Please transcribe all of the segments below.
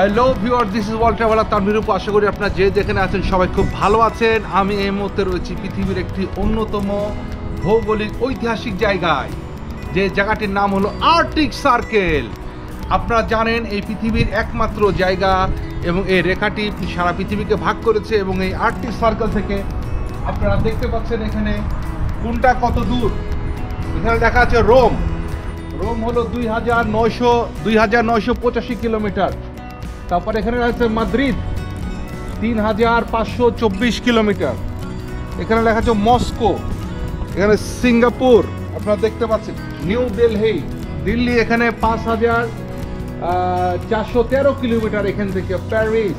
Hello viewer, this is world traveller Tanvir. আশা করি আপনারা যে যেখানে আছেন সবাই খুব ভালো আছেন। আমি এই মুহূর্তে রয়েছি পৃথিবীর একটি অন্যতম ভৌগোলিক ঐতিহাসিক জায়গায়, যে জায়গাটির নাম হলো আর্কটিক সার্কেল। আপনারা জানেন এই পৃথিবীর একমাত্র জায়গা এবং এই রেখাটি সারা পৃথিবীকে ভাগ করেছে। এবং এই আর্কটিক সার্কেল থেকে আপনারা দেখতে পাচ্ছেন এখানে কোনটা কত দূর। এখানে দেখা যাচ্ছে রোম হলো 2985 কিলোমিটার। তারপর এখানে রয়েছে মাদ্রিদ 3524 কিলোমিটার। এখানে লেখা আছে মস্কো, এখানে সিঙ্গাপুর আপনারা দেখতে পাচ্ছেন, নিউ দিল্লি এখানে 5413 কিলোমিটার এখান থেকে। প্যারিস,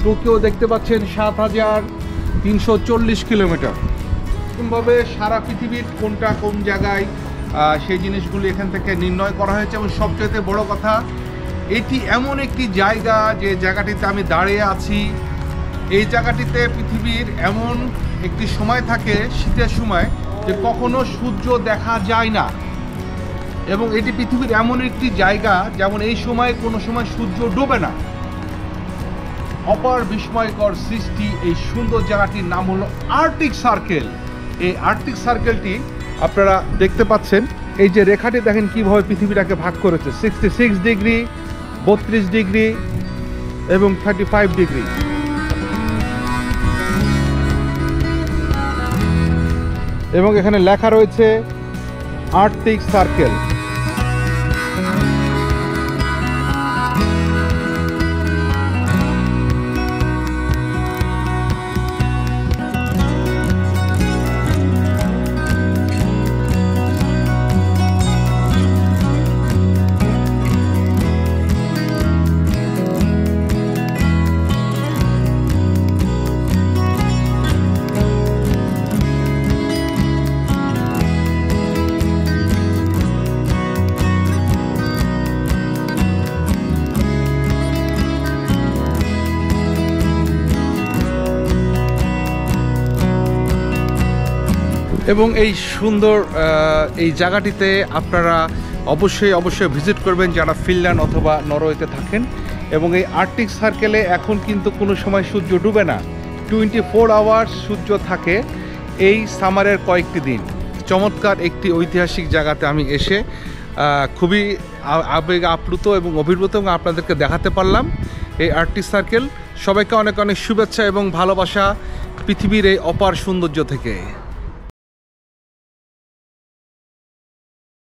টোকিও দেখতে পাচ্ছেন 7340 কিলোমিটার। এরকমভাবে সারা পৃথিবীর কোনটা কোন জায়গায় সেই জিনিসগুলি এখান থেকে নির্ণয় করা হয়েছে। এবং সবচেয়ে বড় কথা, এটি এমন একটি জায়গা যে জায়গাটিতে আমি দাঁড়িয়ে আছি। এই জায়গাটিতে পৃথিবীর এমন একটি সময় থাকে, শীতের সময়, যে কখনো সূর্য দেখা যায় না। এবং এটি পৃথিবীর এমন একটি জায়গা যেমন এই সময় কোনো সময় সূর্য ডোবে না। অপার বিস্ময়কর সৃষ্টি এই সুন্দর জায়গাটির নাম হলো আর্কটিক সার্কেল। এই আর্কটিক সার্কেলটি আপনারা দেখতে পাচ্ছেন, এই যে রেখাটি দেখেন কিভাবে পৃথিবীটাকে ভাগ করেছে। 66 ডিগ্রি, 32 ডিগ্রি এবং 35 ডিগ্রি। এবং এখানে লেখা রয়েছে আর্কটিক সার্কেল। এবং এই সুন্দর এই জায়গাটিতে আপনারা অবশ্যই ভিজিট করবেন যারা ফিনল্যান্ড অথবা নরওয়েতে থাকেন। এবং এই আর্কটিক সার্কেলে এখন কিন্তু কোনো সময় সূর্য ডুবে না, 24 আওয়ার্স সূর্য থাকে এই সামারের কয়েকটি দিন। চমৎকার একটি ঐতিহাসিক জায়গাতে আমি এসে খুবই আবেগ আপ্লুত এবং অভিভূত, এবং আপনাদেরকে দেখাতে পারলাম এই আর্কটিক সার্কেল। সবাইকে অনেক অনেক শুভেচ্ছা এবং ভালোবাসা পৃথিবীর এই অপার সৌন্দর্য থেকে।